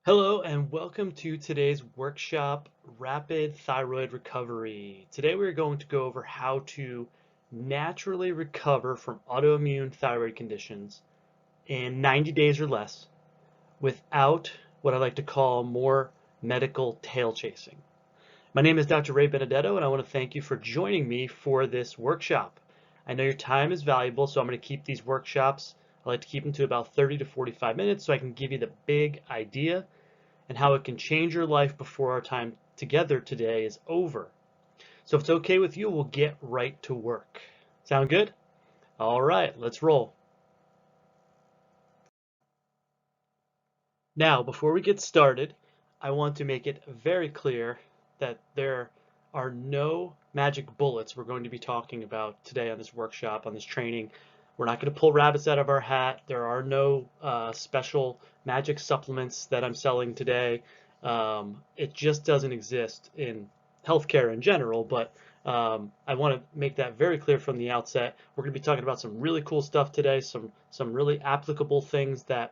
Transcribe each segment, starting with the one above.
Hello and welcome to today's workshop, Rapid Thyroid Recovery. Today we're going to go over how to naturally recover from autoimmune thyroid conditions in 90 days or less without what I like to call more medical tail chasing. My name is Dr. Benedetto and I want to thank you for joining me for this workshop. I know your time is valuable, so I'm going to keep these workshops, I like to keep them to about 30 to 45 minutes so I can give you the big idea and how it can change your life before our time together today is over. So if it's okay with you, we'll get right to work. Sound good? All right, let's roll. Now, before we get started, I want to make it very clear that there are no magic bullets we're going to be talking about today on this workshop, on this training. We're not going to pull rabbits out of our hat. There are no special magic supplements that I'm selling today. It just doesn't exist in healthcare in general, but I want to make that very clear from the outset. We're going to be talking about some really cool stuff today, some really applicable things that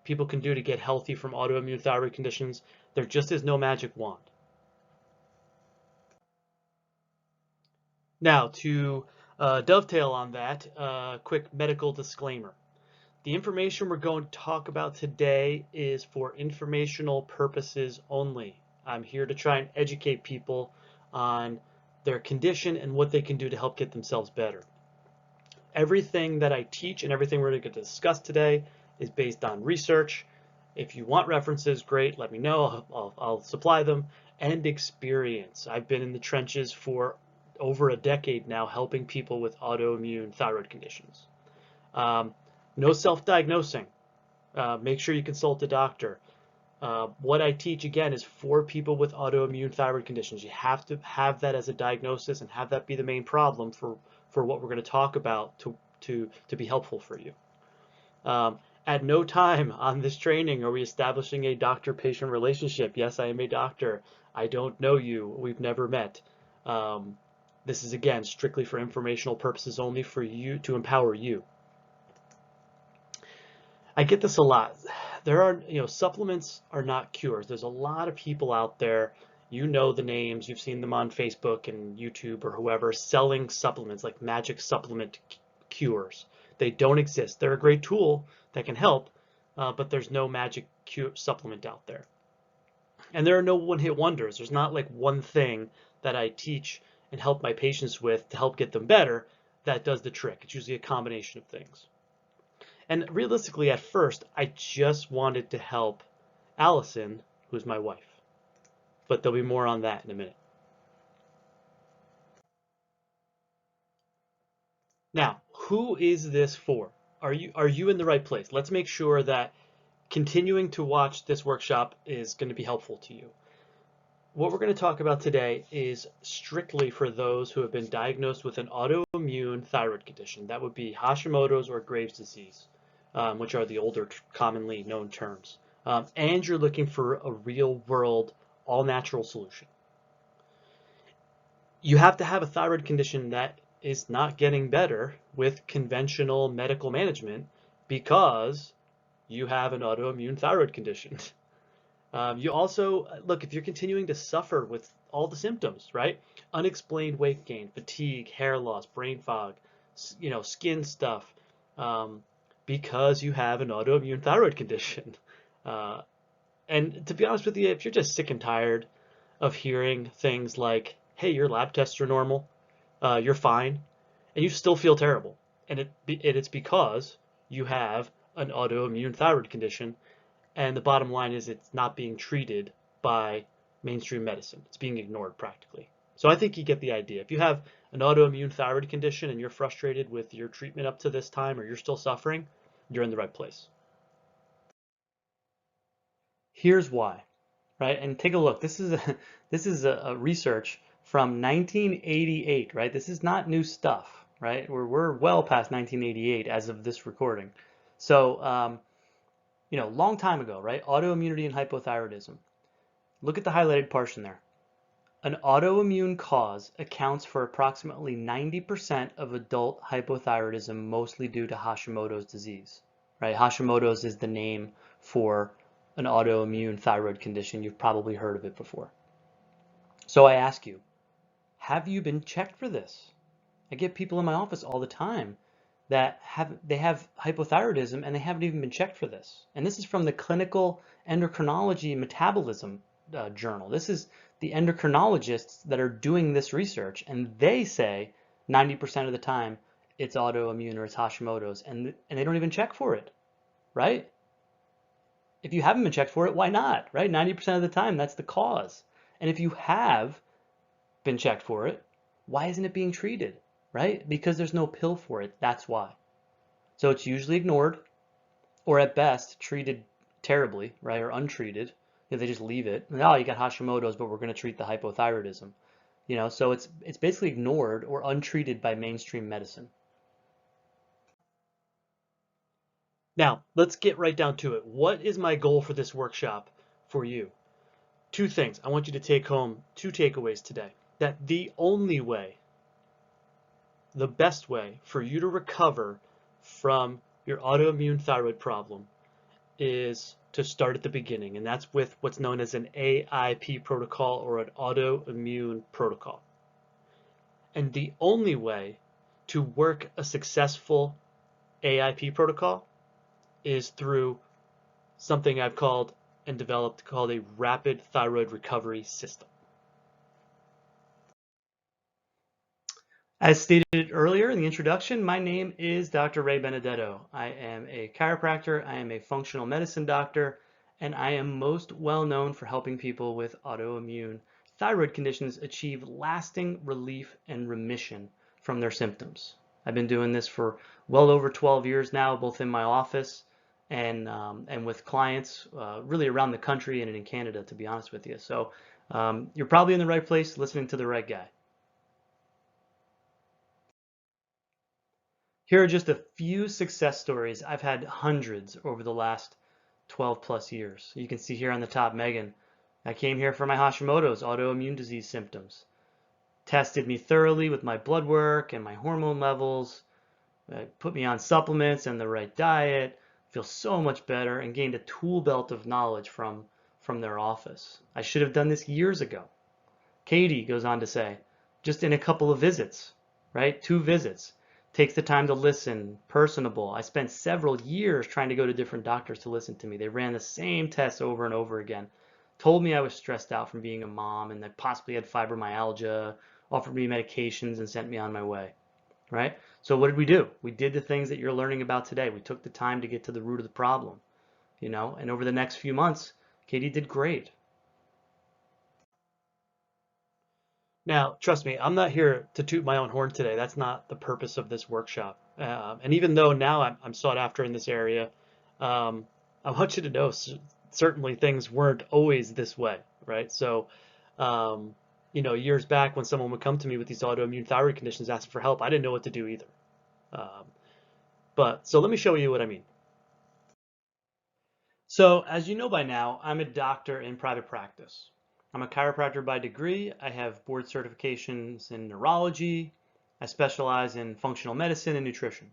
people can do to get healthy from autoimmune thyroid conditions. There just is no magic wand. Now, to dovetail on that, quick medical disclaimer. The information we're going to talk about today is for informational purposes only. I'm here to try and educate people on their condition and what they can do to help get themselves better. Everything that I teach and everything we're going to discuss today is based on research. If you want references, great, let me know. I'll supply them. And experience. I've been in the trenches for over a decade now helping people with autoimmune thyroid conditions. No self-diagnosing. Make sure you consult a doctor. What I teach, again, is for people with autoimmune thyroid conditions. You have to have that as a diagnosis and have that be the main problem for what we're going to talk about to be helpful for you. At no time on this training are we establishing a doctor-patient relationship. Yes, I am a doctor. I don't know you. We've never met. This is, again, strictly for informational purposes only, for you to empower you. I get this a lot. There are, supplements are not cures. There's a lot of people out there, you know the names, you've seen them on Facebook and YouTube or whoever, selling supplements like magic supplement cures. They don't exist. They're a great tool that can help, but there's no magic cure supplement out there. And there are no one-hit wonders. There's not like one thing that I teach and help my patients with to help get them better that does the trick. It's usually a combination of things. And realistically, at first, I just wanted to help Allison, who's my wife. But there'll be more on that in a minute. Now, who is this for? Are you in the right place? Let's make sure that continuing to watch this workshop is going to be helpful to you. What we're going to talk about today is strictly for those who have been diagnosed with an autoimmune thyroid condition. That would be Hashimoto's or Graves' disease, which are the older commonly known terms. And you're looking for a real-world, all-natural solution. You have to have a thyroid condition that is not getting better with conventional medical management because you have an autoimmune thyroid condition. You also, look, if you're continuing to suffer with all the symptoms, right? Unexplained weight gain, fatigue, hair loss, brain fog, skin stuff, because you have an autoimmune thyroid condition. And to be honest with you, if you're just sick and tired of hearing things like, hey, your lab tests are normal, you're fine, and you still feel terrible, and it's because you have an autoimmune thyroid condition. And the bottom line is it's not being treated by mainstream medicine. It's being ignored practically. So I think you get the idea. If you have an autoimmune thyroid condition and you're frustrated with your treatment up to this time or you're still suffering, you're in the right place. Here's why, right? And take a look. This is a research from 1988, right? This is not new stuff, right? We're well past 1988 as of this recording. So long time ago, right? Autoimmunity and hypothyroidism. Look at the highlighted portion there. An autoimmune cause accounts for approximately 90% of adult hypothyroidism, mostly due to Hashimoto's disease, right? Hashimoto's is the name for an autoimmune thyroid condition, you've probably heard of it before. So I ask you, have you been checked for this? I get people in my office all the time that have hypothyroidism and they haven't even been checked for this. And this is from the Clinical Endocrinology and Metabolism journal. This is the endocrinologists that are doing this research, and they say 90% of the time it's autoimmune or it's Hashimoto's, and they don't even check for it, right? If you haven't been checked for it, why not, right? 90% of the time, that's the cause. And if you have been checked for it, why isn't it being treated, right? Because there's no pill for it. That's why. So it's usually ignored, or at best treated terribly, right? Or untreated. They just leave it. Oh, you got Hashimoto's, but we're going to treat the hypothyroidism. So it's basically ignored or untreated by mainstream medicine. Now, let's get right down to it. What is my goal for this workshop for you? Two things. I want you to take home two takeaways today. That the only way, the best way for you to recover from your autoimmune thyroid problem is to start at the beginning, and that's with what's known as an AIP protocol or an autoimmune protocol. And the only way to work a successful AIP protocol is through something I've called and developed called a rapid thyroid recovery system. As stated earlier in the introduction, my name is Dr. Ray Benedetto. I am a chiropractor, I am a functional medicine doctor, and I am most well known for helping people with autoimmune thyroid conditions achieve lasting relief and remission from their symptoms. I've been doing this for well over 12 years now, both in my office and with clients really around the country and in Canada, to be honest with you. So you're probably in the right place, listening to the right guy. Here are just a few success stories. I've had hundreds over the last 12 plus years. You can see here on the top, Megan. I came here for my Hashimoto's autoimmune disease symptoms. Tested me thoroughly with my blood work and my hormone levels. Put me on supplements and the right diet. Feel so much better and gained a tool belt of knowledge from their office. I should have done this years ago. Katie goes on to say, just in a couple of visits, right? 2 visits. Takes the time to listen, personable. I spent several years trying to go to different doctors to listen to me. They ran the same tests over and over again. Told me I was stressed out from being a mom and that possibly had fibromyalgia, offered me medications and sent me on my way, right? So what did we do? We did the things that you're learning about today. We took the time to get to the root of the problem, and over the next few months, Katie did great. Now, trust me, I'm not here to toot my own horn today. That's not the purpose of this workshop. And even though now I'm sought after in this area, I want you to know certainly things weren't always this way, right? So, years back when someone would come to me with these autoimmune thyroid conditions asking for help, I didn't know what to do either. So let me show you what I mean. So as you know by now, I'm a doctor in private practice. I'm a chiropractor by degree. I have board certifications in neurology. I specialize in functional medicine and nutrition.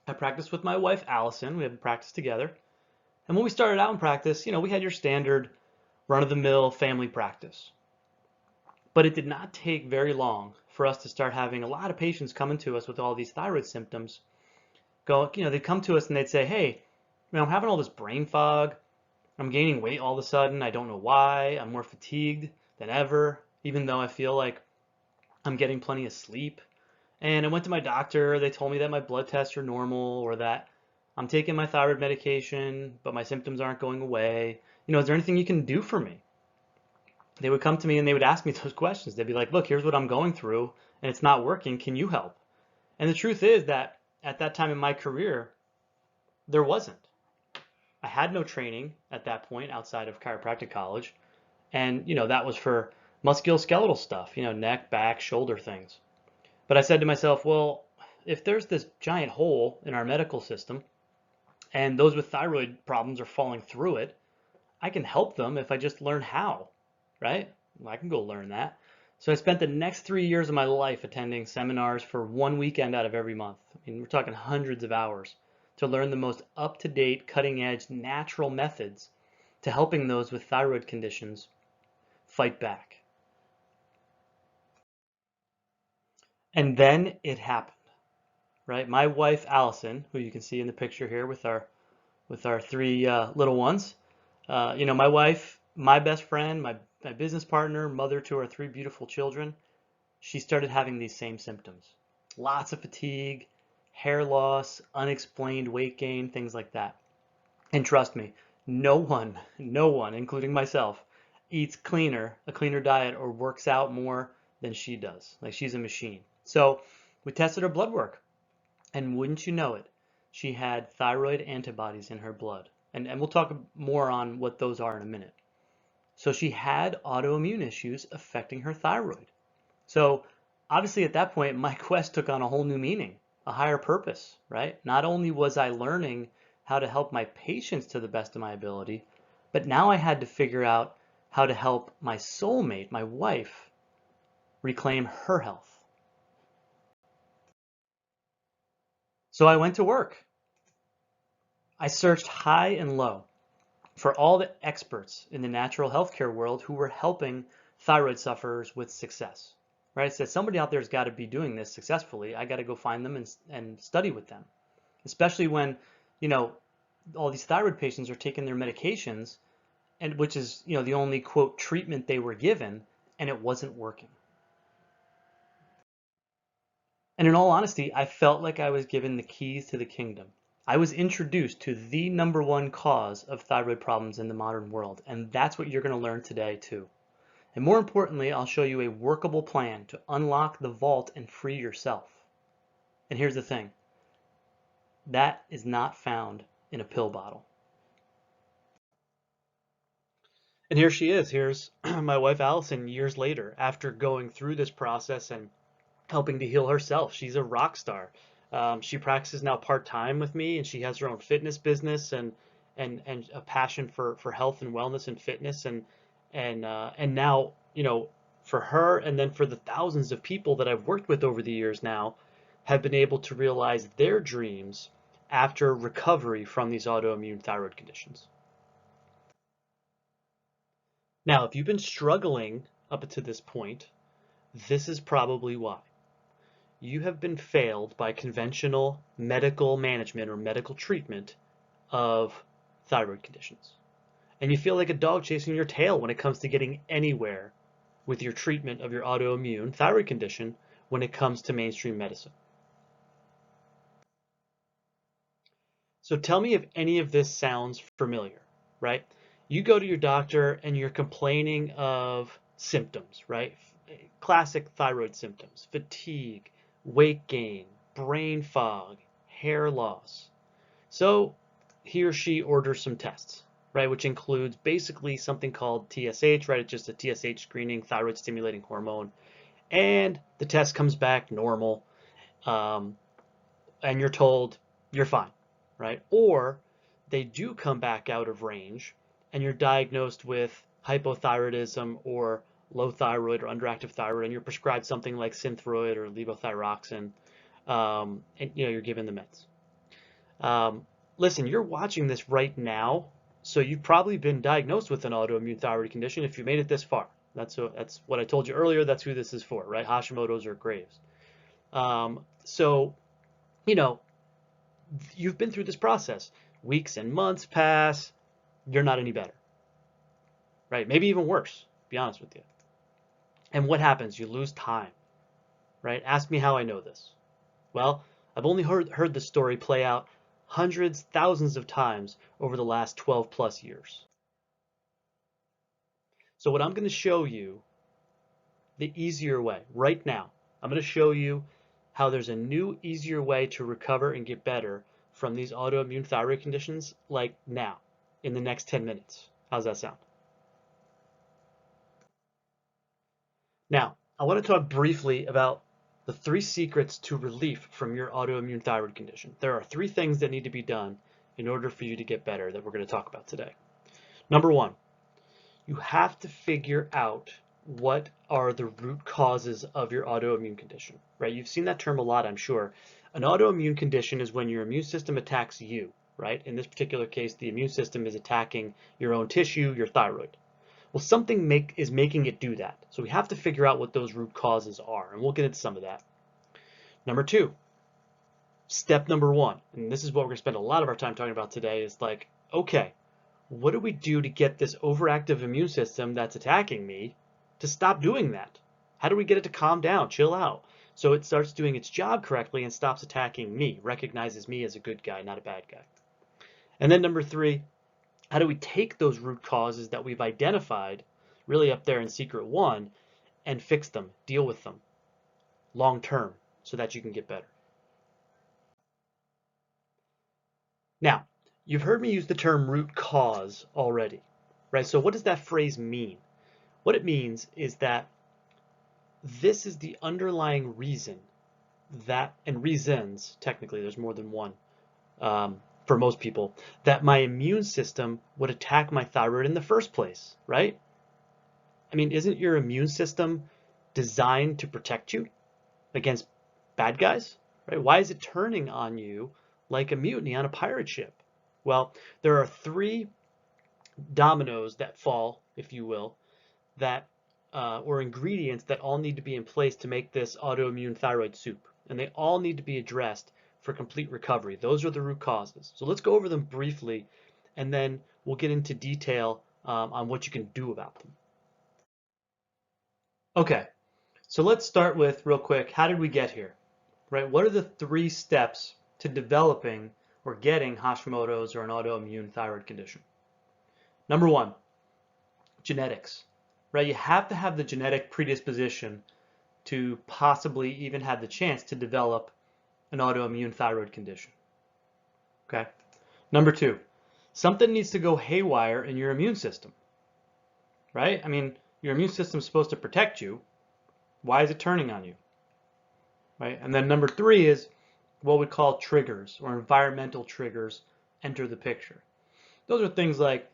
I practice with my wife, Allison. We have practiced together. And when we started out in practice, we had your standard run-of-the-mill family practice. But it did not take very long for us to start having a lot of patients coming to us with all these thyroid symptoms. They'd come to us and they'd say, hey, I'm having all this brain fog. I'm gaining weight all of a sudden. I don't know why. I'm more fatigued than ever, even though I feel like I'm getting plenty of sleep. And I went to my doctor. They told me that my blood tests are normal or that I'm taking my thyroid medication, but my symptoms aren't going away. Is there anything you can do for me? They would come to me and they would ask me those questions. They'd be like, look, here's what I'm going through and it's not working. Can you help? And the truth is that at that time in my career, there wasn't. I had no training at that point outside of chiropractic college. And, that was for musculoskeletal stuff, neck, back, shoulder things. But I said to myself, well, if there's this giant hole in our medical system and those with thyroid problems are falling through it, I can help them if I just learn how, right? Well, I can go learn that. So I spent the next 3 years of my life attending seminars for 1 weekend out of every month. We're talking hundreds of hours to learn the most up-to-date, cutting-edge, natural methods to helping those with thyroid conditions fight back. And then it happened, right? My wife, Allison, who you can see in the picture here with our three little ones, my wife, my best friend, my business partner, mother to our three beautiful children, she started having these same symptoms. Lots of fatigue, hair loss, unexplained weight gain, things like that. And trust me, no one, including myself, eats a cleaner diet or works out more than she does. Like she's a machine. So we tested her blood work, and wouldn't you know it, she had thyroid antibodies in her blood. And we'll talk more on what those are in a minute. So she had autoimmune issues affecting her thyroid. So obviously at that point, my quest took on a whole new meaning, a higher purpose, right? Not only was I learning how to help my patients to the best of my ability, but now I had to figure out how to help my soulmate, my wife, reclaim her health. So I went to work. I searched high and low for all the experts in the natural healthcare world who were helping thyroid sufferers with success. Right? I said somebody out there's got to be doing this successfully. I got to go find them and study with them, especially when, all these thyroid patients are taking their medications, and which is, the only quote treatment they were given, and it wasn't working. And in all honesty, I felt like I was given the keys to the kingdom. I was introduced to the number one cause of thyroid problems in the modern world, and that's what you're going to learn today too. And more importantly, I'll show you a workable plan to unlock the vault and free yourself. And here's the thing, that is not found in a pill bottle. And here she is. Here's my wife Allison years later, after going through this process and helping to heal herself. She's a rock star. She practices now part-time with me, and she has her own fitness business and a passion for health and wellness and fitness, and now, for her and then for the thousands of people that I've worked with over the years now, have been able to realize their dreams after recovery from these autoimmune thyroid conditions. Now, if you've been struggling up to this point, this is probably why. You have been failed by conventional medical management or medical treatment of thyroid conditions. And you feel like a dog chasing your tail when it comes to getting anywhere with your treatment of your autoimmune thyroid condition when it comes to mainstream medicine. So tell me if any of this sounds familiar, right? You go to your doctor and you're complaining of symptoms, right? Classic thyroid symptoms, fatigue, weight gain, brain fog, hair loss. So he or she orders some tests, right, which includes basically something called TSH, right? It's just a TSH screening, thyroid stimulating hormone. And the test comes back normal, and you're told you're fine, right? Or they do come back out of range and you're diagnosed with hypothyroidism or low thyroid or underactive thyroid, and you're prescribed something like Synthroid or levothyroxine, and you're given the meds. Listen, you're watching this right now, so you've probably been diagnosed with an autoimmune thyroid condition if you made it this far. That's what I told you earlier. That's who this is for, right? Hashimoto's or Graves. So, you've been through this process. Weeks and months pass. You're not any better, right? Maybe even worse, to be honest with you. And what happens? You lose time, right? Ask me how I know this. Well, I've only heard the story play out hundreds, thousands of times over the last 12 plus years. So what I'm going to show you, the easier way right now, I'm going to show you how there's a new, easier way to recover and get better from these autoimmune thyroid conditions, like now, in the next 10 minutes. How's that sound? Now, I want to talk briefly about the 3 secrets to relief from your autoimmune thyroid condition. There are 3 things that need to be done in order for you to get better that we're going to talk about today. Number 1, you have to figure out what are the root causes of your autoimmune condition, right? You've seen that term a lot, I'm sure. An autoimmune condition is when your immune system attacks you, right? In this particular case, the immune system is attacking your own tissue, your thyroid. Well, something is making it do that. So we have to figure out what those root causes are, and we'll get into some of that. Number two, step number one, and this is what we're going to spend a lot of our time talking about today, is like, okay, what do we do to get this overactive immune system that's attacking me to stop doing that? How do we get it to calm down, chill out, so it starts doing its job correctly and stops attacking me, recognizes me as a good guy, not a bad guy? And then number three, how do we take those root causes that we've identified, really up there in secret one, and fix them, deal with them long term so that you can get better? Now, you've heard me use the term root cause already, right? So what does that phrase mean? What it means is that this is the underlying reason that, and reasons, technically there's more than one for most people, that my immune system would attack my thyroid in the first place, right? I mean, isn't your immune system designed to protect you against bad guys, right? Why is it turning on you like a mutiny on a pirate ship? Well, there are three dominoes that fall, if you will, that or ingredients that all need to be in place to make this autoimmune thyroid soup, and they all need to be addressed for complete recovery. Those are the root causes. So let's go over them briefly, and then we'll get into detail on what you can do about them. Okay, so let's start with, real quick, how did we get here? Right? What are the three steps to developing or getting Hashimoto's or an autoimmune thyroid condition? Number one, genetics. Right? You have to have the genetic predisposition to possibly even have the chance to develop an autoimmune thyroid condition. Okay? Number two, something needs to go haywire in your immune system. Right? I mean, your immune system is supposed to protect you. Why is it turning on you? Right? And then number three is what we call triggers, or environmental triggers enter the picture. Those are things like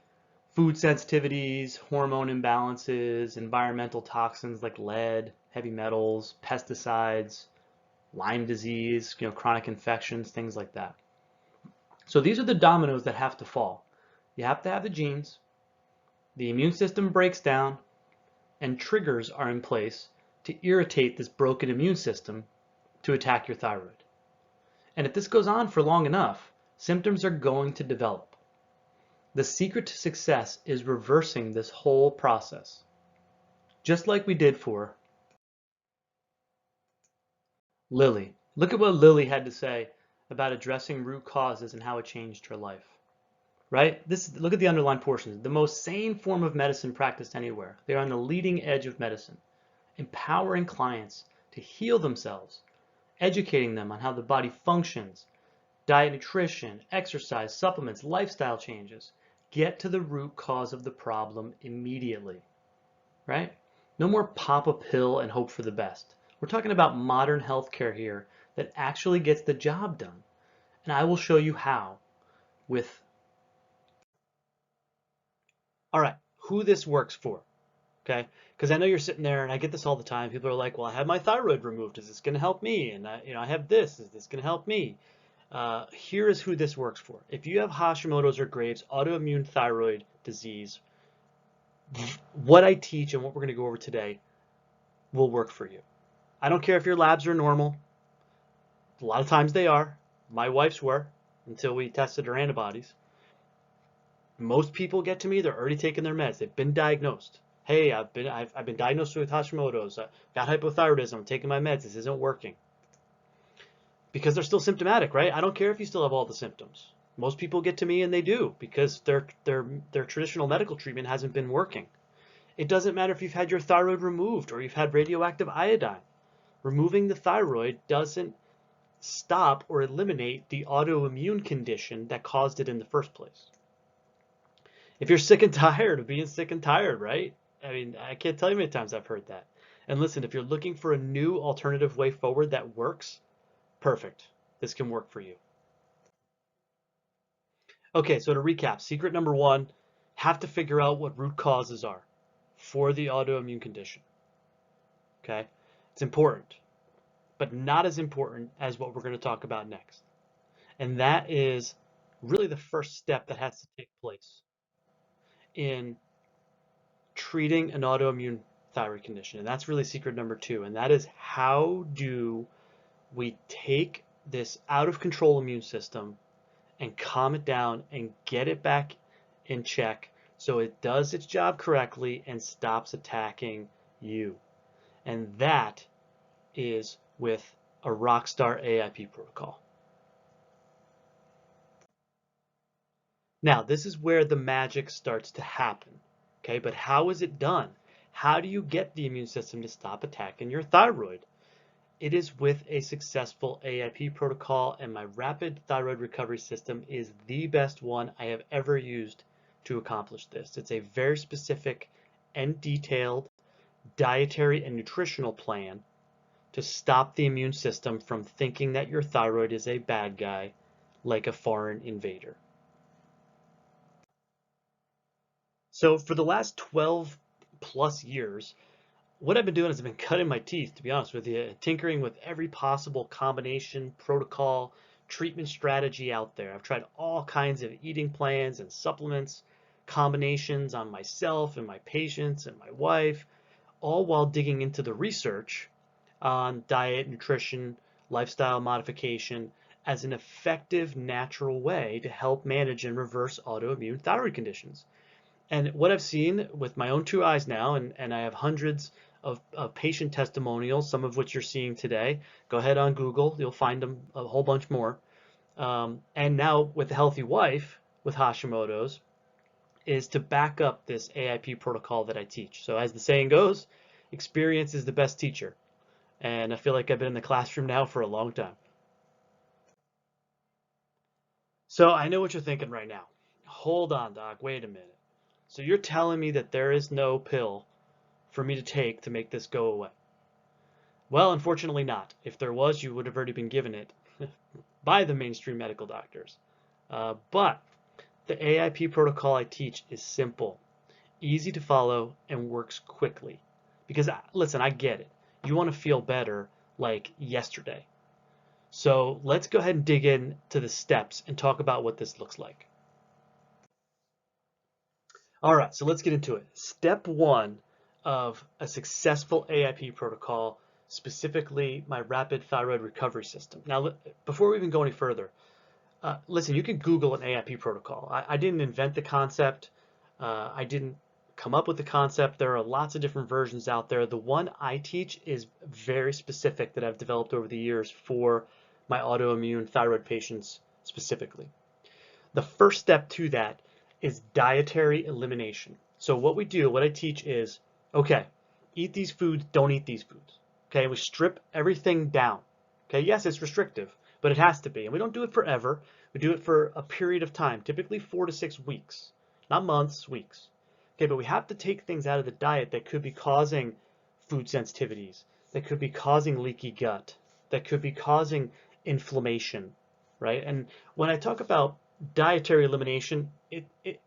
food sensitivities, hormone imbalances, environmental toxins like lead, heavy metals, pesticides, Lyme disease, chronic infections, things like that. So these are the dominoes that have to fall. You have to have the genes, the immune system breaks down, and triggers are in place to irritate this broken immune system to attack your thyroid. And if this goes on for long enough, symptoms are going to develop. The secret to success is reversing this whole process, just like we did for Lily. Look at what Lily had to say about addressing root causes and how it changed her life. Right? Look at the underlined portions. The most sane form of medicine practiced anywhere. They're on the leading edge of medicine, empowering clients to heal themselves, educating them on how the body functions, diet, nutrition, exercise, supplements, lifestyle changes. Get to the root cause of the problem immediately, right? No more pop a pill and hope for the best. We're talking about modern healthcare here that actually gets the job done. And I will show you how with, all right, who this works for, okay? Because I know you're sitting there, and I get this all the time. People are like, well, I have my thyroid removed. Is this going to help me? And I have this. Is this going to help me? Here is who this works for. If you have Hashimoto's or Graves' autoimmune thyroid disease, what I teach and what we're going to go over today will work for you. I don't care if your labs are normal. A lot of times they are. My wife's were until we tested her antibodies. Most people get to me, they're already taking their meds. They've been diagnosed. Hey, I've been diagnosed with Hashimoto's. I've got hypothyroidism. I'm taking my meds. This isn't working. Because they're still symptomatic, right? I don't care if you still have all the symptoms. Most people get to me and they do, because their traditional medical treatment hasn't been working. It doesn't matter if you've had your thyroid removed or you've had radioactive iodine. Removing the thyroid doesn't stop or eliminate the autoimmune condition that caused it in the first place. If you're sick and tired of being sick and tired, right? I mean, I can't tell you how many times I've heard that. And listen, if you're looking for a new alternative way forward that works, perfect. This can work for you. Okay, so to recap, secret number one, have to figure out what root causes are for the autoimmune condition. Okay, it's important, but not as important as what we're going to talk about next. And that is really the first step that has to take place in treating an autoimmune thyroid condition. And that's really secret number two. And that is, how do we take this out of control immune system and calm it down and get it back in check so it does its job correctly and stops attacking you? And that is with a rockstar AIP protocol. Now, this is where the magic starts to happen. Okay, but how is it done? How do you get the immune system to stop attacking your thyroid? It is with a successful AIP protocol, and my rapid thyroid recovery system is the best one I have ever used to accomplish this. It's a very specific and detailed dietary and nutritional plan to stop the immune system from thinking that your thyroid is a bad guy, like a foreign invader. So for the last 12 plus years, what I've been doing is I've been cutting my teeth, to be honest with you, tinkering with every possible combination, protocol, treatment strategy out there. I've tried all kinds of eating plans and supplements, combinations on myself and my patients and my wife, all while digging into the research on diet, nutrition, lifestyle modification as an effective natural way to help manage and reverse autoimmune thyroid conditions. And what I've seen with my own two eyes now, and I have hundreds of patient testimonials, some of which you're seeing today. Go ahead on Google, you'll find them a whole bunch more. And now with the healthy wife with Hashimoto's, is to back up this AIP protocol that I teach. So as the saying goes, experience is the best teacher. And I feel like I've been in the classroom now for a long time. So I know what you're thinking right now. Hold on, doc, wait a minute. So you're telling me that there is no pill for me to take to make this go away? Well, unfortunately not. If there was, you would have already been given it by the mainstream medical doctors. But the AIP protocol I teach is simple, easy to follow, and works quickly. Because listen, I get it. You want to feel better like yesterday. So let's go ahead and dig into the steps and talk about what this looks like. All right, so let's get into it. Step one of a successful AIP protocol, specifically my rapid thyroid recovery system. Now, before we even go any further, listen, you can Google an AIP protocol. I didn't invent the concept. I didn't come up with the concept. There are lots of different versions out there. The one I teach is very specific that I've developed over the years for my autoimmune thyroid patients specifically. The first step to that is dietary elimination. So what we do, what I teach is, okay, eat these foods, don't eat these foods. Okay, we strip everything down. Okay, yes, it's restrictive, but it has to be. And we don't do it forever. We do it for a period of time, typically 4 to 6 weeks, not months, weeks. Okay, but we have to take things out of the diet that could be causing food sensitivities, that could be causing leaky gut, that could be causing inflammation, right? And when I talk about dietary elimination,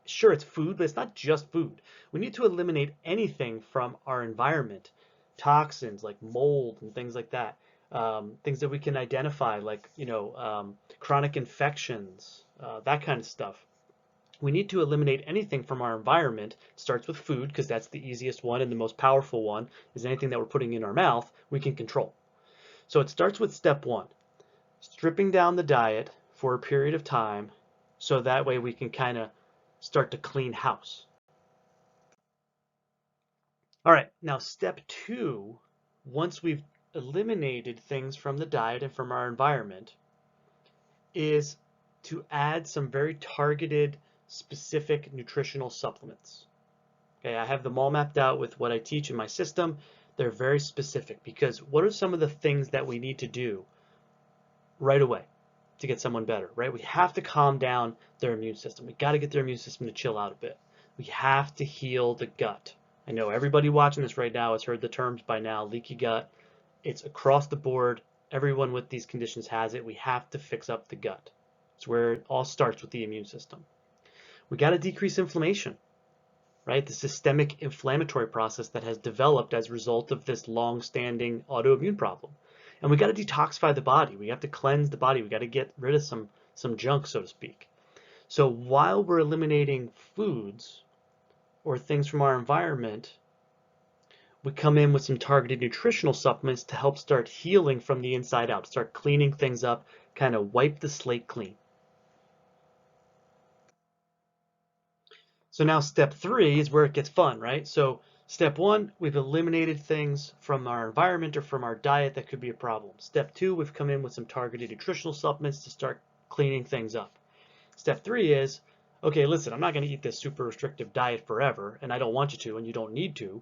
sure, it's food, but it's not just food. We need to eliminate anything from our environment, toxins like mold and things like that, things that we can identify, like chronic infections, that kind of stuff. We need to eliminate anything from our environment. It starts with food, because that's the easiest one and the most powerful one, is anything that we're putting in our mouth we can control. So it starts with step one, stripping down the diet for a period of time, so that way we can kind of start to clean house. All right, now step two, once we've eliminated things from the diet and from our environment, is to add some very targeted, specific nutritional supplements. Okay, I have them all mapped out with what I teach in my system. They're very specific, because what are some of the things that we need to do right away to get someone better, right? We have to calm down their immune system. We got to get their immune system to chill out a bit. We have to heal the gut. I know everybody watching this right now has heard the terms by now, leaky gut. It's across the board. Everyone with these conditions has it. We have to fix up the gut. It's where it all starts, with the immune system. We got to decrease inflammation, right? The systemic inflammatory process that has developed as a result of this long-standing autoimmune problem. And we got to detoxify the body. We have to cleanse the body. We got to get rid of some junk, so to speak. So while we're eliminating foods or things from our environment, we come in with some targeted nutritional supplements to help start healing from the inside out, start cleaning things up, kind of wipe the slate clean. So now step 3 is where it gets fun, right? So step 1, we've eliminated things from our environment or from our diet that could be a problem. Step 2, we've come in with some targeted nutritional supplements to start cleaning things up. Step 3 is, okay, listen, I'm not going to eat this super restrictive diet forever, and I don't want you to, and you don't need to.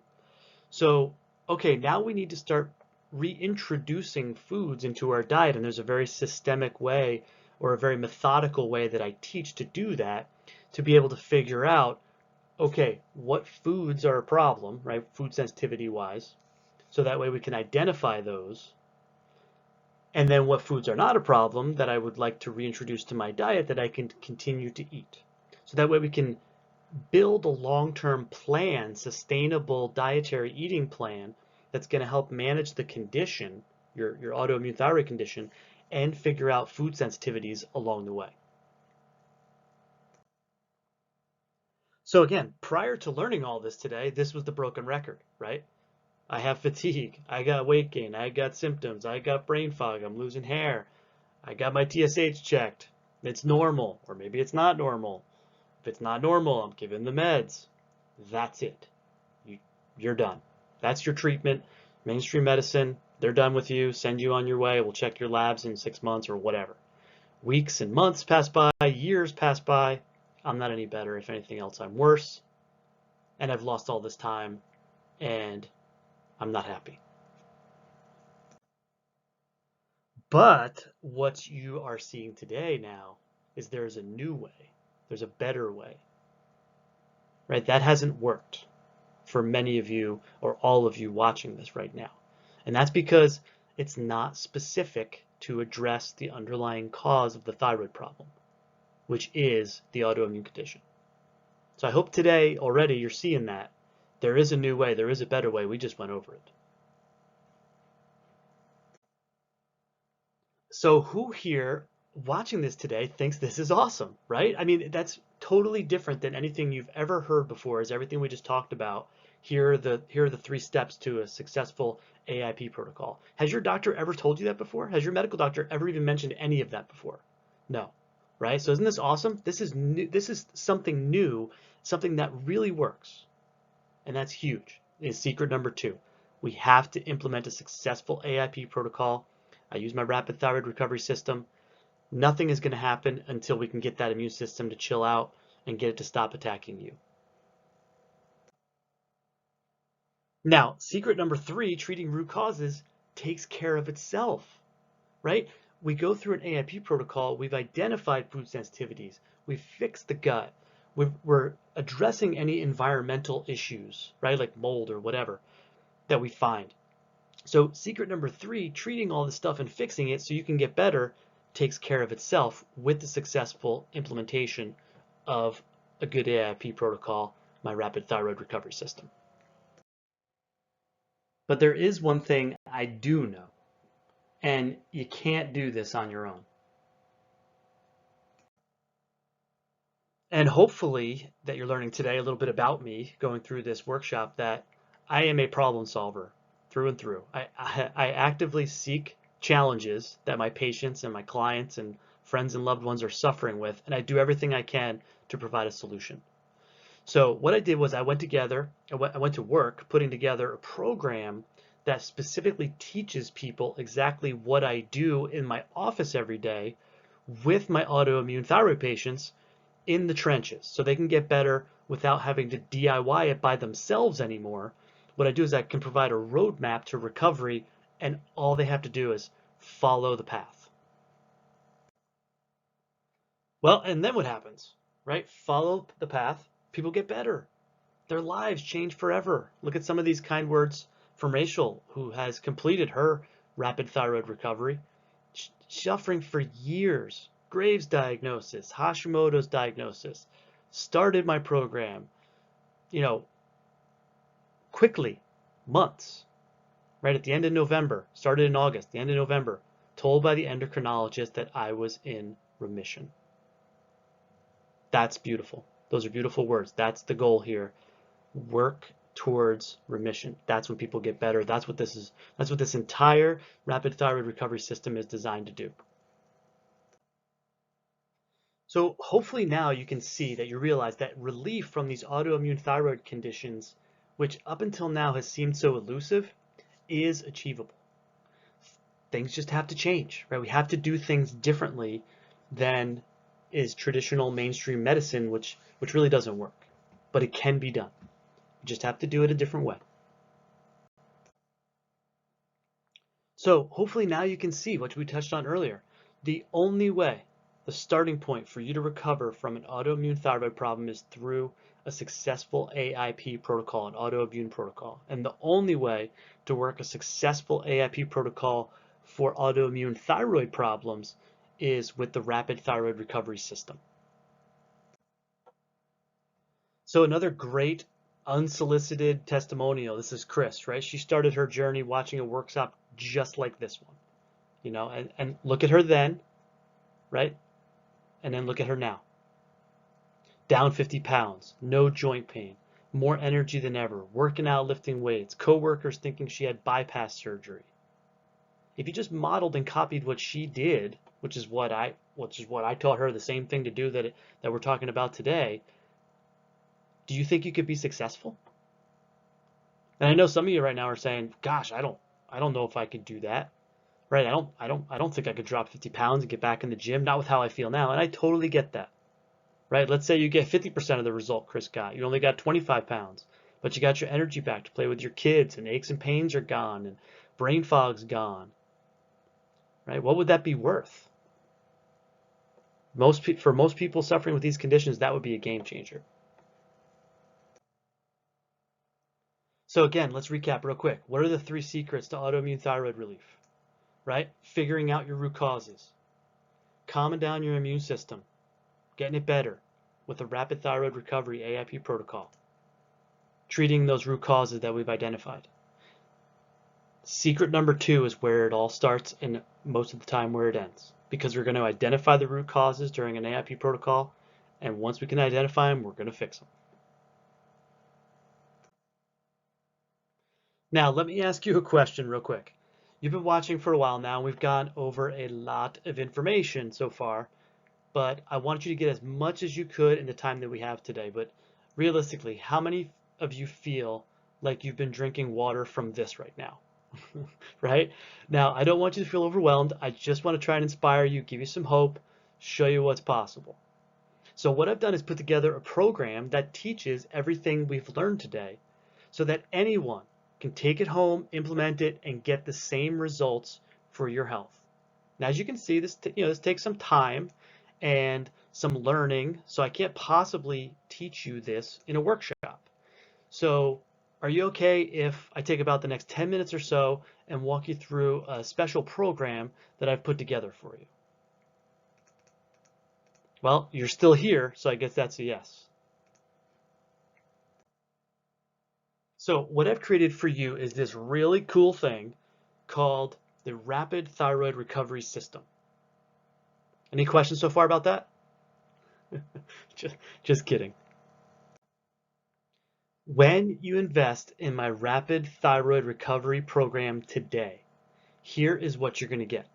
So, okay, now we need to start reintroducing foods into our diet, and there's a very systemic way or a very methodical way that I teach to do that, to be able to figure out, okay, what foods are a problem, right, food sensitivity wise, so that way we can identify those, and then what foods are not a problem that I would like to reintroduce to my diet that I can continue to eat. So that way we can build a long-term plan, sustainable dietary eating plan that's going to help manage the condition, your autoimmune thyroid condition, and figure out food sensitivities along the way. So again, prior to learning all this today, this was the broken record, right? I have fatigue, I got weight gain, I got symptoms, I got brain fog, I'm losing hair, I got my TSH checked, it's normal, or maybe it's not normal. If it's not normal, I'm giving the meds. That's it. You're done. That's your treatment. Mainstream medicine, they're done with you, send you on your way, we'll check your labs in 6 months or whatever. Weeks and months pass by, years pass by, I'm not any better. If anything else, I'm worse. And I've lost all this time and I'm not happy. But what you are seeing today now is there's a new way. There's a better way. Right? That hasn't worked for many of you or all of you watching this right now. And that's because it's not specific to address the underlying cause of the thyroid problem, which is the autoimmune condition. So I hope today already you're seeing that there is a new way, there is a better way. We just went over it. So who here watching this today thinks this is awesome, right? I mean, that's totally different than anything you've ever heard before, is everything we just talked about. Here are the 3 steps to a successful AIP protocol. Has your doctor ever told you that before? Has your medical doctor ever even mentioned any of that before? No, right? So isn't this awesome? This is new, this is something new, something that really works. And that's huge. Is secret number 2. We have to implement a successful AIP protocol. I use my rapid thyroid recovery system. Nothing is going to happen until we can get that immune system to chill out and get it to stop attacking you. Now, secret number 3, treating root causes, takes care of itself, right? We go through an AIP protocol, we've identified food sensitivities, we've fixed the gut, we're addressing any environmental issues, right, like mold or whatever that we find. So secret number 3, treating all this stuff and fixing it so you can get better, takes care of itself with the successful implementation of a good AIP protocol, my rapid thyroid recovery system. But there is one thing I do know, and you can't do this on your own. And hopefully that you're learning today a little bit about me going through this workshop, that I am a problem solver through and through. I actively seek challenges that my patients and my clients and friends and loved ones are suffering with, and I do everything I can to provide a solution. So what I did was I went to work putting together a program that specifically teaches people exactly what I do in my office every day with my autoimmune thyroid patients in the trenches, so they can get better without having to DIY it by themselves anymore. What I do is I can provide a roadmap to recovery, and all they have to do is follow the path. Well, and then what happens, right? Follow the path, people get better. Their lives change forever. Look at some of these kind words from Rachel, who has completed her rapid thyroid recovery, suffering for years. Graves' diagnosis, Hashimoto's diagnosis, started my program, quickly, months, right at the end of November, started in August, the end of November, told by the endocrinologist that I was in remission. That's beautiful. Those are beautiful words. That's the goal here. Work towards remission. That's when people get better. That's what this is. That's what this entire rapid thyroid recovery system is designed to do. So hopefully now you can see that you realize that relief from these autoimmune thyroid conditions, which up until now has seemed so elusive, is achievable. Things just have to change, right? We have to do things differently than is traditional mainstream medicine, which really doesn't work. But it can be done. You just have to do it a different way. So hopefully now you can see what we touched on earlier. The only way, the starting point for you to recover from an autoimmune thyroid problem is through a successful AIP protocol, an autoimmune protocol. And the only way to work a successful AIP protocol for autoimmune thyroid problems is with the rapid thyroid recovery system. So another great unsolicited testimonial. This is Chris, right? She started her journey watching a workshop just like this one, and look at her then, right? And then look at her now. Down 50 pounds, no joint pain, more energy than ever, working out, lifting weights, coworkers thinking she had bypass surgery. If you just modeled and copied what she did, which is what I taught her, the same thing to do that we're talking about today, do you think you could be successful? And I know some of you right now are saying, "Gosh, I don't know if I could do that." Right? I don't think I could drop 50 pounds and get back in the gym, not with how I feel now. And I totally get that. Right? Let's say you get 50% of the result Chris got. You only got 25 pounds, but you got your energy back to play with your kids, and aches and pains are gone, and brain fog's gone. Right? What would that be worth? For most people suffering with these conditions, that would be a game changer. So again, let's recap real quick. What are the 3 secrets to autoimmune thyroid relief? Right? Figuring out your root causes, calming down your immune system, getting it better with a rapid thyroid recovery AIP protocol, treating those root causes that we've identified. Secret number 2 is where it all starts and most of the time where it ends, because we're going to identify the root causes during an AIP protocol, and once we can identify them, we're going to fix them. Now, let me ask you a question real quick. You've been watching for a while now, and we've gone over a lot of information so far, but I want you to get as much as you could in the time that we have today. But realistically, how many of you feel like you've been drinking water from this right now? Right? Now, I don't want you to feel overwhelmed. I just want to try and inspire you, give you some hope, show you what's possible. So what I've done is put together a program that teaches everything we've learned today so that anyone can take it home, implement it, and get the same results for your health. Now, as you can see, this takes some time and some learning, so I can't possibly teach you this in a workshop. So are you okay if I take about the next 10 minutes or so and walk you through a special program that I've put together for you? Well, you're still here, so I guess that's a yes. So what I've created for you is this really cool thing called the Rapid Thyroid Recovery System. Any questions so far about that? Just kidding. When you invest in my Rapid Thyroid Recovery program today, here is what you're going to get.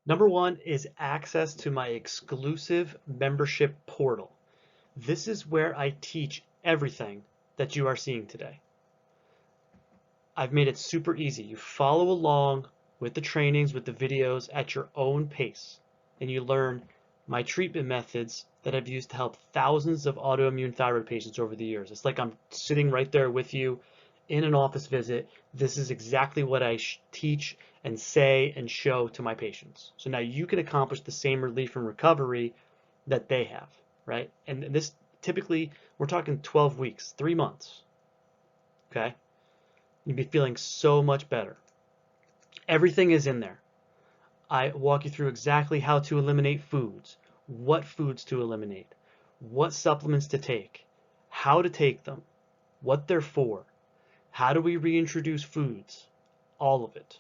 Number 1 is access to my exclusive membership portal. This is where I teach everything that you are seeing today. I've made it super easy. You follow along with the trainings, with the videos at your own pace, and you learn my treatment methods that I've used to help thousands of autoimmune thyroid patients over the years. It's like I'm sitting right there with you in an office visit. This is exactly what I teach and say and show to my patients. So now you can accomplish the same relief and recovery that they have, right? And this typically, we're talking 12 weeks, 3 months, okay? You'd be feeling so much better. Everything is in there. I walk you through exactly how to eliminate foods, what foods to eliminate, what supplements to take, how to take them, what they're for, how do we reintroduce foods, all of it.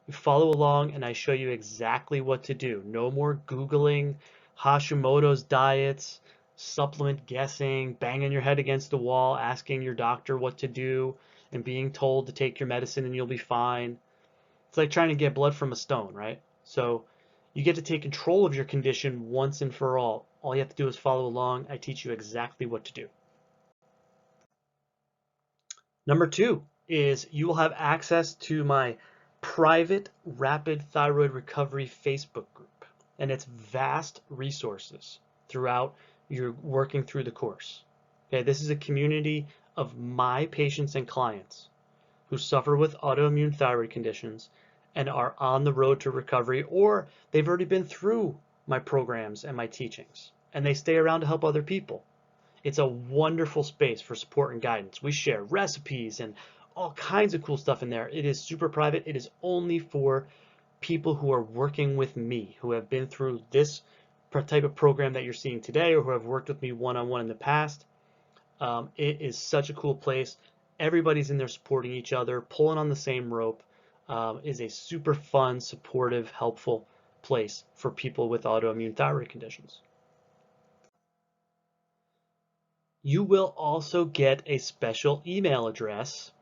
You follow along and I show you exactly what to do. No more Googling Hashimoto's diets, supplement guessing, banging your head against the wall, asking your doctor what to do, and being told to take your medicine and you'll be fine. It's like trying to get blood from a stone, right? So you get to take control of your condition once and for all. All you have to do is follow along. I teach you exactly what to do. Number 2 is you will have access to my private Rapid Thyroid Recovery Facebook group and its vast resources throughout your working through the course. Okay, this is a community of my patients and clients who suffer with autoimmune thyroid conditions and are on the road to recovery, or they've already been through my programs and my teachings and they stay around to help other people. It's a wonderful space for support and guidance. We share recipes and all kinds of cool stuff in there. It is super private. It is only for people who are working with me, who have been through this type of program that you're seeing today, or who have worked with me one-on-one in the past. It is such a cool place. Everybody's in there supporting each other, pulling on the same rope. Is a super fun, supportive, helpful place for people with autoimmune thyroid conditions. You will also get a special email address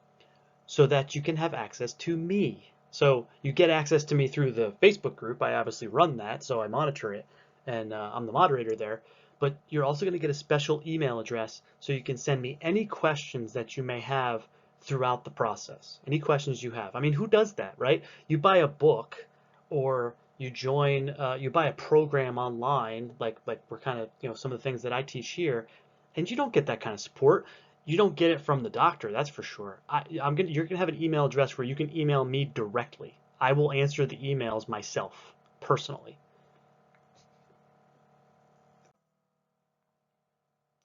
so that you can have access to me. So you get access to me through the Facebook group. I obviously run that, so I monitor it, and I'm the moderator there. But you're also going to get a special email address so you can send me any questions that you may have throughout the process. Any questions you have. I mean, who does that, right? You buy a book or you join, you buy a program online, like we're kind of, some of the things that I teach here, and you don't get that kind of support. You don't get it from the doctor, that's for sure. You're gonna have an email address where you can email me directly. I will answer the emails myself, personally.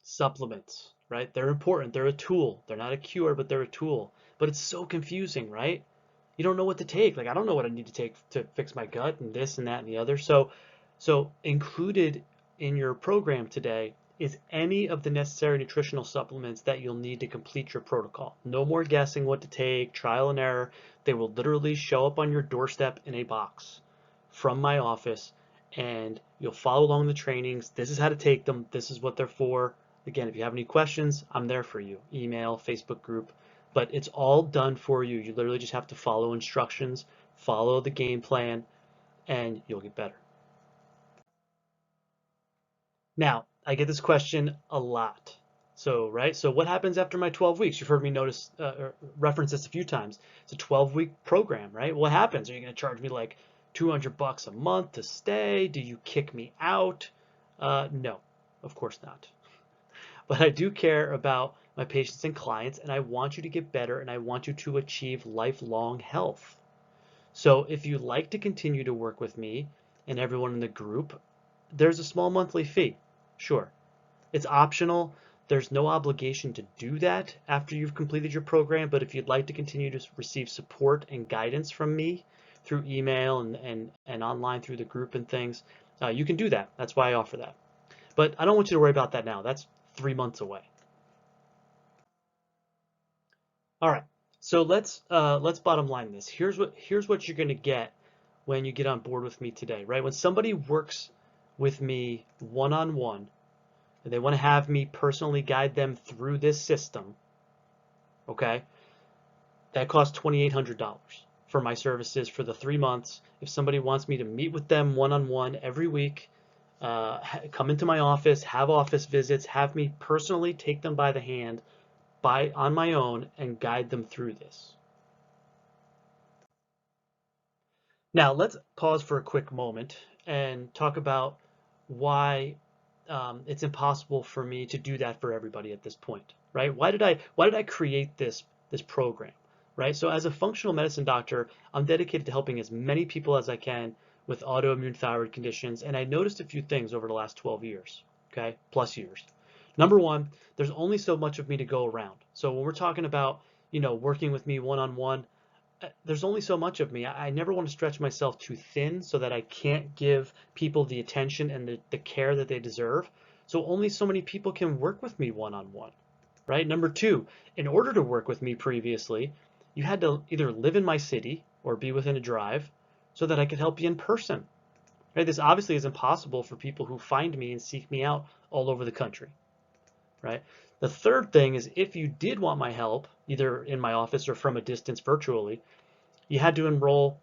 Supplements, right? They're important. They're a tool. They're not a cure, but they're a tool. But it's so confusing, right? You don't know what to take. Like, I don't know what I need to take to fix my gut and this and that and the other. So included in your program today is any of the necessary nutritional supplements that you'll need to complete your protocol. No more guessing what to take, trial and error. They will literally show up on your doorstep in a box from my office, and you'll follow along the trainings. This is how to take them. This is what they're for. Again, if you have any questions, I'm there for you. Email, Facebook group, but it's all done for you. You literally just have to follow instructions, follow the game plan, and you'll get better. Now, I get this question a lot. So, right? So what happens after my 12 weeks? You've heard me reference this a few times. It's a 12-week program, right? What happens? Are you going to charge me like $200 a month to stay? Do you kick me out? No, of course not. But I do care about my patients and clients, and I want you to get better, and I want you to achieve lifelong health. So if you'd like to continue to work with me and everyone in the group, there's a small monthly fee. Sure. It's optional. There's no obligation to do that after you've completed your program, but if you'd like to continue to receive support and guidance from me through email and online through the group and things, you can do that. That's why I offer that. But I don't want you to worry about that now. That's 3 months away. All right. So let's bottom line this. Here's what you're going to get when you get on board with me today, right? When somebody works with me one-on-one, and they want to have me personally guide them through this system, okay, that costs $2,800 for my services for the 3 months. If somebody wants me to meet with them one-on-one every week, come into my office, have office visits, have me personally take them by the hand on my own and guide them through this. Now let's pause for a quick moment and talk about why it's impossible for me to do that for everybody at this point, right? Why did I create this program, right? So as a functional medicine doctor, I'm dedicated to helping as many people as I can with autoimmune thyroid conditions, and I noticed a few things over the last 12 years, okay, plus years. Number one, there's only so much of me to go around. So when we're talking about, working with me one-on-one, there's only so much of me. I never want to stretch myself too thin so that I can't give people the attention and the care that they deserve. So only so many people can work with me one-on-one, right? Number two, in order to work with me previously, you had to either live in my city or be within a drive so that I could help you in person. right? This obviously is impossible for people who find me and seek me out all over the country, right? The third thing is if you did want my help, either in my office or from a distance virtually, you had to enroll.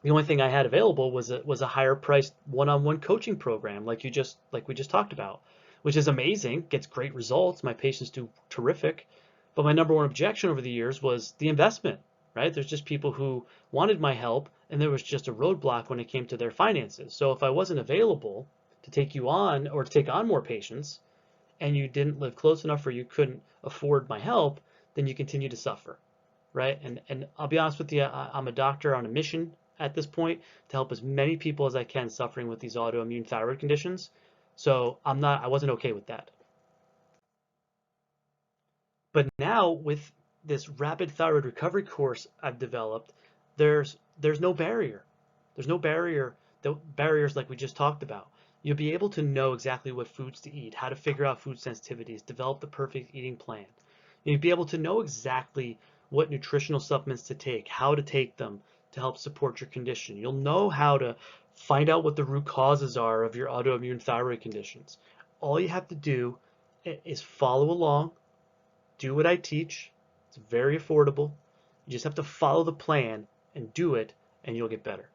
The only thing I had available was a higher priced one-on-one coaching program like we just talked about, which is amazing, gets great results. My patients do terrific. But my number one objection over the years was the investment, right? There's just people who wanted my help and there was just a roadblock when it came to their finances. So if I wasn't available to take you on or to take on more patients and you didn't live close enough or you couldn't afford my help, then you continue to suffer, right? And I'll be honest with you, I'm a doctor on a mission at this point to help as many people as I can suffering with these autoimmune thyroid conditions. So I wasn't okay with that. But now with this rapid thyroid recovery course I've developed, there's no barrier. There's no barrier, the barriers like we just talked about. You'll be able to know exactly what foods to eat, how to figure out food sensitivities, develop the perfect eating plan. You'll be able to know exactly what nutritional supplements to take, how to take them to help support your condition. You'll know how to find out what the root causes are of your autoimmune thyroid conditions. All you have to do is follow along, do what I teach. It's very affordable. You just have to follow the plan and do it, and you'll get better.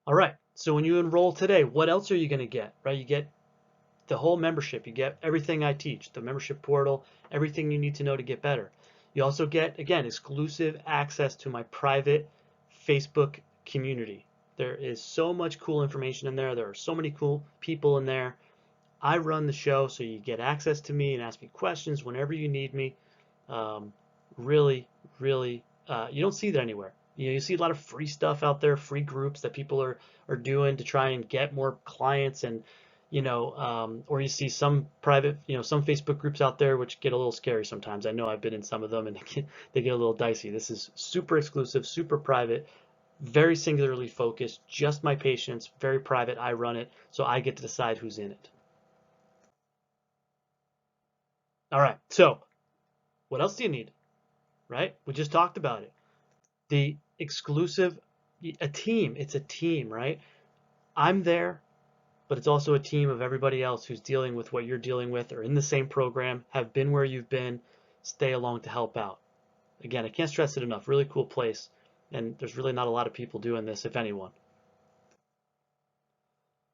All right, so when you enroll today, what else are you going to get, right? You get the whole membership. You get everything I teach, the membership portal, everything you need to know to get better. You also get, again, exclusive access to my private Facebook community. There is so much cool information in there. There are so many cool people in there. I run the show, so you get access to me and ask me questions whenever you need me. Um, really, really, you don't see that anywhere. You see a lot of free stuff out there, free groups that people are doing to try and get more clients, and or you see some private, some Facebook groups out there which get a little scary sometimes. I know I've been in some of them, and they get a little dicey. This is super exclusive, super private, very singularly focused, just my patients, very private. I run it, so I get to decide who's in it. All right, so what else do you need, right? We just talked about it. The exclusive, a team, it's a team, right? I'm there, but it's also a team of everybody else who's dealing with what you're dealing with or in the same program, have been where you've been, stay along to help out. Again, I can't stress it enough, really cool place. And there's really not a lot of people doing this, if anyone.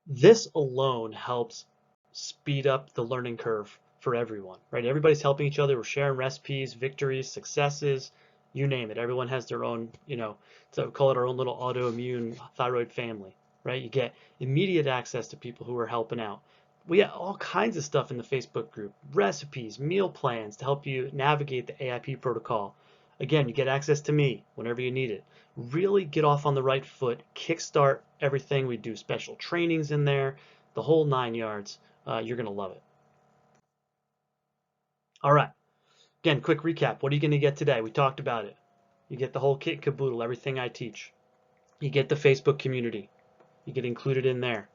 This alone helps speed up the learning curve for everyone, right? Everybody's helping each other. We're sharing recipes, victories, successes, you name it. Everyone has their own, so we call it our own little autoimmune thyroid family, right? You get immediate access to people who are helping out. We have all kinds of stuff in the Facebook group, recipes, meal plans to help you navigate the AIP protocol. Again, you get access to me whenever you need it. Really get off on the right foot, kickstart everything. We do special trainings in there, the whole 9 yards. You're going to love it. All right. Again, quick recap. What are you going to get today? We talked about it. You get the whole kit and caboodle, everything I teach. You get the Facebook community. You get included in there.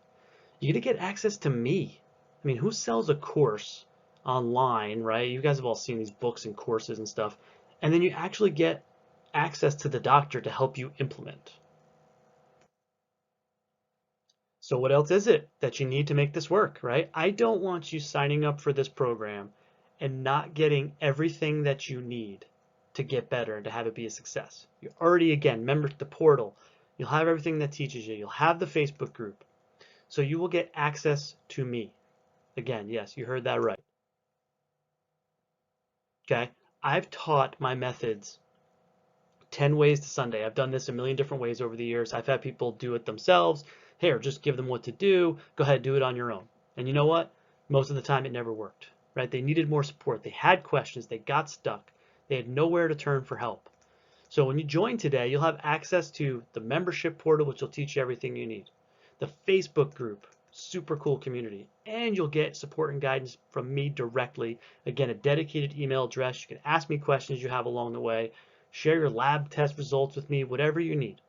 You're going to get access to me. I mean, who sells a course online, right? You guys have all seen these books and courses and stuff. And then you actually get access to the doctor to help you implement. So what else is it that you need to make this work, right? I don't want you signing up for this program and not getting everything that you need to get better and to have it be a success. You're already, again, member the portal. You'll have everything that teaches you. You'll have the Facebook group. So you will get access to me. Again, yes, you heard that right. Okay? I've taught my methods 10 ways to Sunday. I've done this a million different ways over the years. I've had people do it themselves. Here, just give them what to do. Go ahead, do it on your own. And you know what? Most of the time it never worked, right? They needed more support. They had questions. They got stuck. They had nowhere to turn for help. So when you join today, you'll have access to the membership portal, which will teach you everything you need. The Facebook group, super cool community. And you'll get support and guidance from me directly. Again, a dedicated email address. You can ask me questions you have along the way. Share your lab test results with me, whatever you need,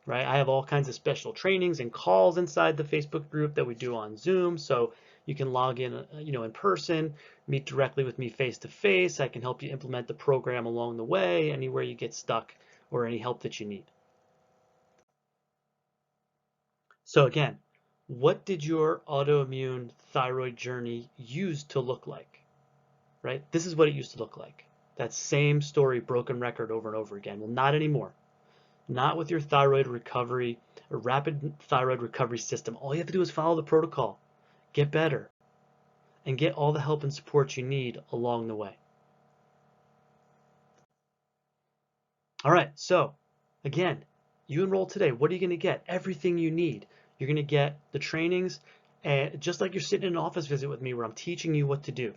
right? I have all kinds of special trainings and calls inside the Facebook group that we do on Zoom, so you can log in, in person, meet directly with me face to face. I can help you implement the program along the way, anywhere you get stuck or any help that you need. So again, what did your autoimmune thyroid journey used to look like, right? This is what it used to look like. That same story, broken record over and over again. Well, not anymore. Not with your thyroid recovery or rapid thyroid recovery system. All you have to do is follow the protocol, get better, and get all the help and support you need along the way. All right, so again, you enroll today. What are you going to get? Everything you need. You're going to get the trainings, and just like you're sitting in an office visit with me where I'm teaching you what to do.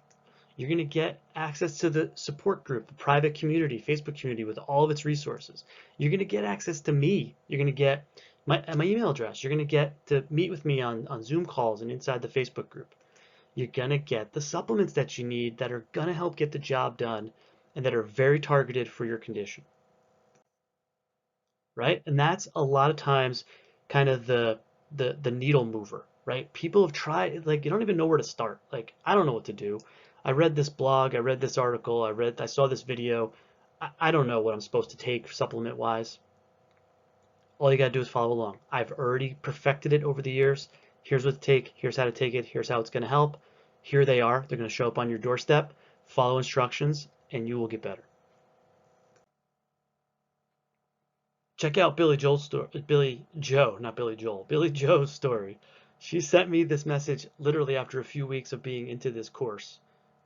You're going to get access to the support group, the private community, Facebook community with all of its resources. You're going to get access to me. You're going to get my email address. You're going to get to meet with me on Zoom calls and inside the Facebook group. You're going to get the supplements that you need that are going to help get the job done and that are very targeted for your condition, right? And that's a lot of times kind of the needle mover, right? People have tried, like, you don't even know where to start. Like, I don't know what to do. I read this blog, I read this article, I saw this video. I don't know what I'm supposed to take supplement wise. All you got to do is follow along. I've already perfected it over the years. Here's what to take, here's how to take it, here's how it's going to help. Here they are. They're going to show up on your doorstep. Follow instructions and you will get better. Check out Billie Joel's story. Billie Jo, not Billy Joel. Billie Jo's story. She sent me this message literally after a few weeks of being into this course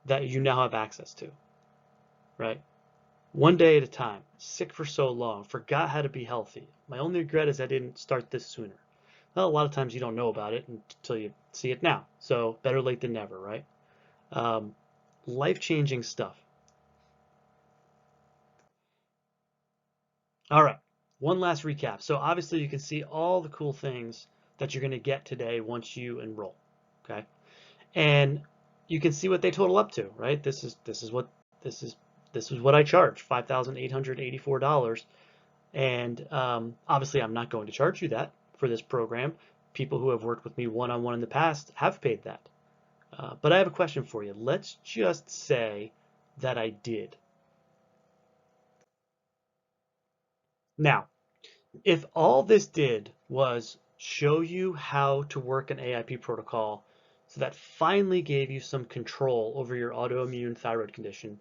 that you now have access to, right? One day at a time, sick for so long, forgot how to be healthy. My only regret is I didn't start this sooner. Well, a lot of times you don't know about it until you see it now. So better late than never, right? Um, Life-changing stuff. All right, one last recap. So obviously you can see all the cool things that you're going to get today once you enroll, okay? And you can see what they total up to, right? This is what I charge, $5,884, and obviously I'm not going to charge you that for this program. People who have worked with me one-on-one in the past have paid that. But I have a question for you. Let's just say that I did. Now, if all this did was show you how to work an AIP protocol so that finally gave you some control over your autoimmune thyroid condition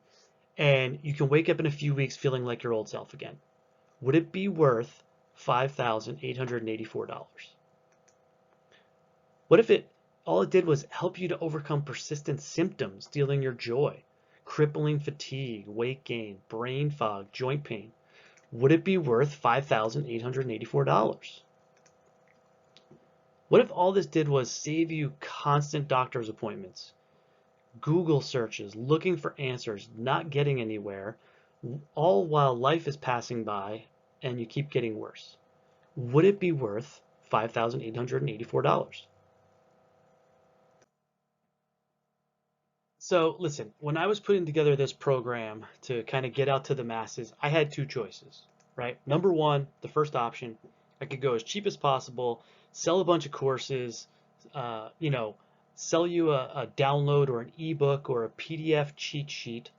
and you can wake up in a few weeks feeling like your old self again, would it be worth $5,884? What if all it did was help you to overcome persistent symptoms, stealing your joy, crippling fatigue, weight gain, brain fog, joint pain? Would it be worth $5,884? What if all this did was save you constant doctor's appointments, Google searches, looking for answers, not getting anywhere, all while life is passing by and you keep getting worse? Would it be worth $5,884? So listen, when I was putting together this program to kind of get out to the masses, I had two choices, right? Number one, the first option, I could go as cheap as possible, sell a bunch of courses, you know, sell you a download or an ebook or a PDF cheat sheet,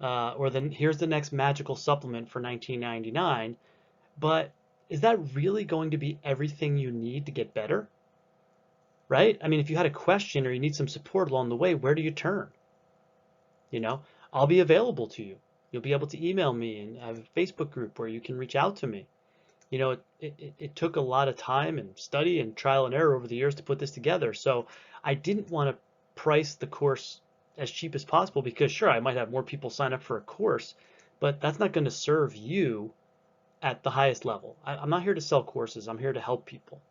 or then here's the next magical supplement for $19.99. But is that really going to be everything you need to get better, right? I mean, if you had a question or you need some support along the way, where do you turn? You know, I'll be available to you. You'll be able to email me and have a Facebook group where you can reach out to me. You know, it took a lot of time and study and trial and error over the years to put this together. So I didn't want to price the course as cheap as possible because sure, I might have more people sign up for a course, but that's not going to serve you at the highest level. I'm not here to sell courses. I'm here to help people.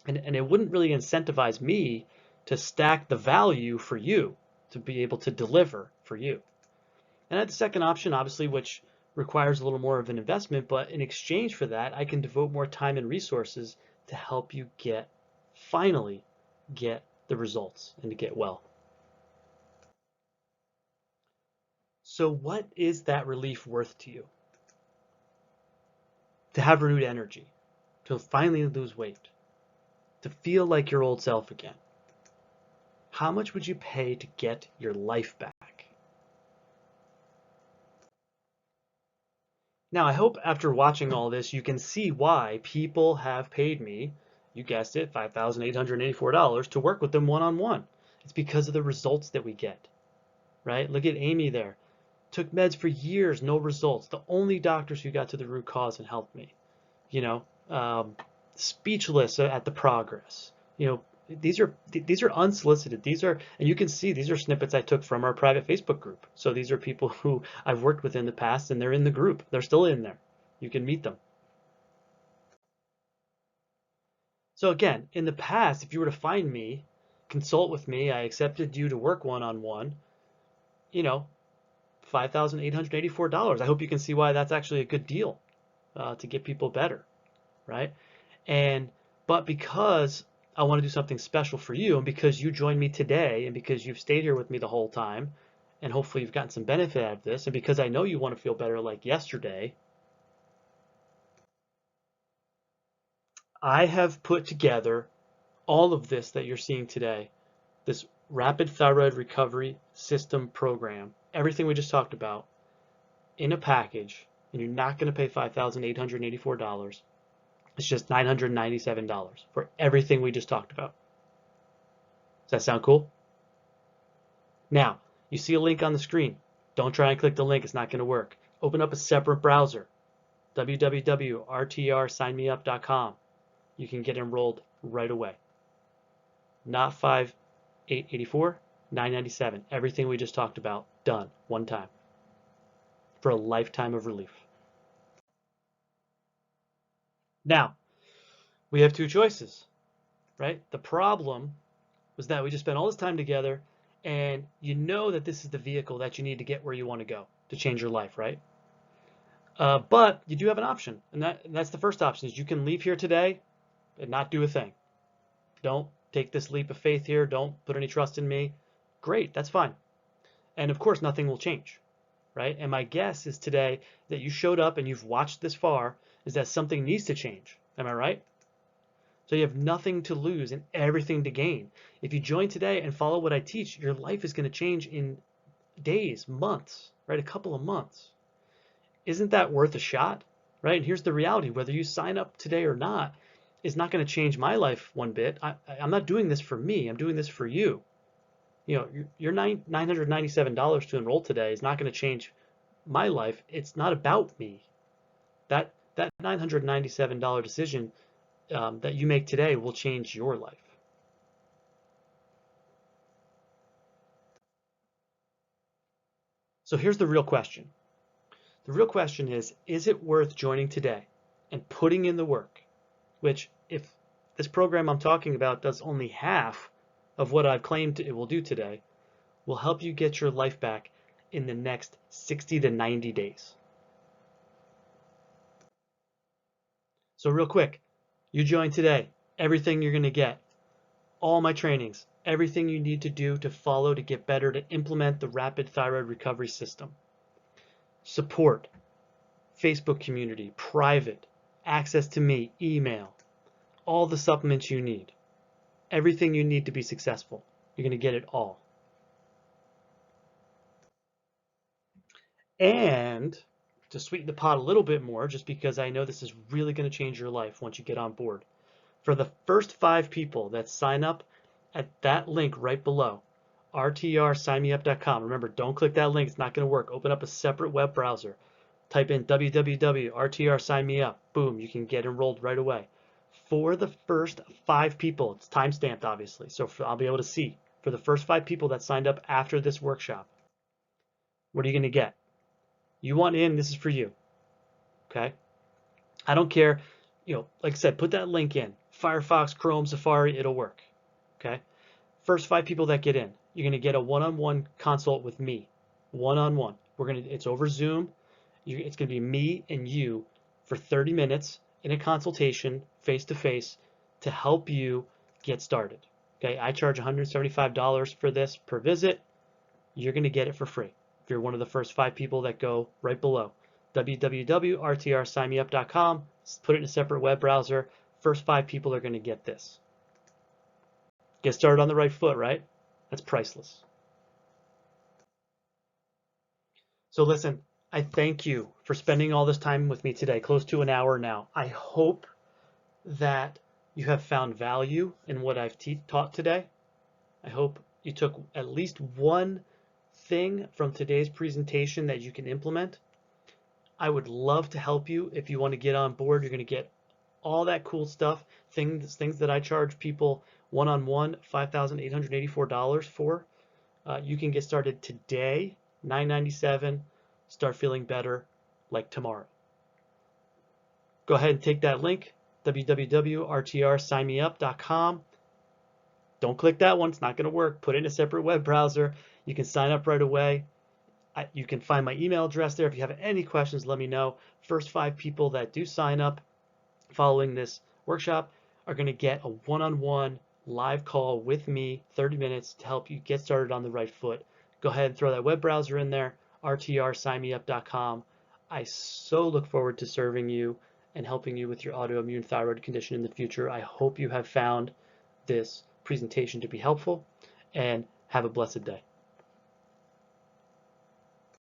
And it wouldn't really incentivize me to stack the value for you to be able to deliver for you. And I had the second option, obviously, which requires a little more of an investment, but in exchange for that, I can devote more time and resources to help you finally get the results and to get well. So what is that relief worth to you? To have renewed energy, to finally lose weight, to feel like your old self again. How much would you pay to get your life back? Now, I hope after watching all this, you can see why people have paid me You guessed it, $5,884 to work with them one-on-one. It's because of the results that we get, right? Look at Amy there. Took meds for years, no results. The only doctors who got to the root cause and helped me. You know, speechless at the progress. You know, these are unsolicited. These are, and you can see these are snippets I took from our private Facebook group. So these are people who I've worked with in the past, and they're in the group. They're still in there. You can meet them. So again, in the past, if you were to find me, consult with me, I accepted you to work one-on-one, you know, $5,884. I hope you can see why that's actually a good deal to get people better, right? But because I want to do something special for you, and because you joined me today, and because you've stayed here with me the whole time, and hopefully you've gotten some benefit out of this, and because I know you want to feel better like yesterday, I have put together all of this that you're seeing today, this rapid thyroid recovery system program, everything we just talked about, in a package, and you're not going to pay $5,884. It's just $997 for everything we just talked about. Does that sound cool? Now, you see a link on the screen. Don't try and click the link. It's not going to work. Open up a separate browser, www.rtrsignmeup.com. You can get enrolled right away. Not $5,884, $997. Everything we just talked about, done, one time, for a lifetime of relief. Now, we have two choices, right? The problem was that we just spent all this time together, and you know that this is the vehicle that you need to get where you want to go to change your life, right? But you do have an option, and that's the first option, is you can leave here today and not do a thing. Don't take this leap of faith here. Don't put any trust in me. Great, that's fine. And of course, nothing will change, right? And my guess is today that you showed up and you've watched this far, is that something needs to change. Am I right? So you have nothing to lose and everything to gain. If you join today and follow what I teach, your life is going to change in days, months, right? A couple of months. Isn't that worth a shot, right? And here's the reality: whether you sign up today or not is not going to change my life one bit. I'm not doing this for me. I'm doing this for you. You know, your $997 to enroll today is not going to change my life. It's not about me. That $997 decision that you make today will change your life. So here's the real question. The real question is it worth joining today and putting in the work? Which, if this program I'm talking about does only half of what I've claimed it will do today, will help you get your life back in the next 60 to 90 days. So real quick, you join today, everything you're going to get, all my trainings, everything you need to do to follow to get better, to implement the rapid thyroid recovery system. Support, Facebook community, private, access to me, email, all the supplements you need, everything you need to be successful. You're going to get it all. And to sweeten the pot a little bit more, just because I know this is really going to change your life once you get on board, for the first 5 people that sign up at that link right below, rtrsignmeup.com. Remember, don't click that link. It's not going to work. Open up a separate web browser. Type in www.rtrsignmeup. Boom, you can get enrolled right away. For the first 5 people, it's time-stamped, obviously, so I'll be able to see. For the first 5 people that signed up after this workshop, what are you going to get? You want in, this is for you, okay? I don't care, you know, like I said, put that link in. Firefox, Chrome, Safari, it'll work, okay? First 5 people that get in, you're going to get a one-on-one consult with me, one-on-one. It's over Zoom. It's going to be me and you for 30 minutes in a consultation, face-to-face, to help you get started. Okay, I charge $175 for this per visit. You're going to get it for free if you're one of the first 5 people that go right below. www.rtrsignmeup.com. Put it in a separate web browser. First 5 people are going to get this. Get started on the right foot, right? That's priceless. So listen, I thank you for spending all this time with me today, close to an hour now. I hope that you have found value in what I've taught today. I hope you took at least one thing from today's presentation that you can implement. I would love to help you. If you want to get on board, you're going to get all that cool stuff, things that I charge people one-on-one $5,884 for. You can get started today, $997, start feeling better like tomorrow. Go ahead and take that link, www.rtrsignmeup.com. Don't click that one, it's not going to work. Put it in a separate web browser. You can sign up right away. You can find my email address there. If you have any questions, let me know. First 5 people that do sign up following this workshop are going to get a one-on-one live call with me, 30 minutes, to help you get started on the right foot. Go ahead and throw that web browser in there, rtrsignmeup.com. I so look forward to serving you and helping you with your autoimmune thyroid condition in the future. I hope you have found this presentation to be helpful, and have a blessed day.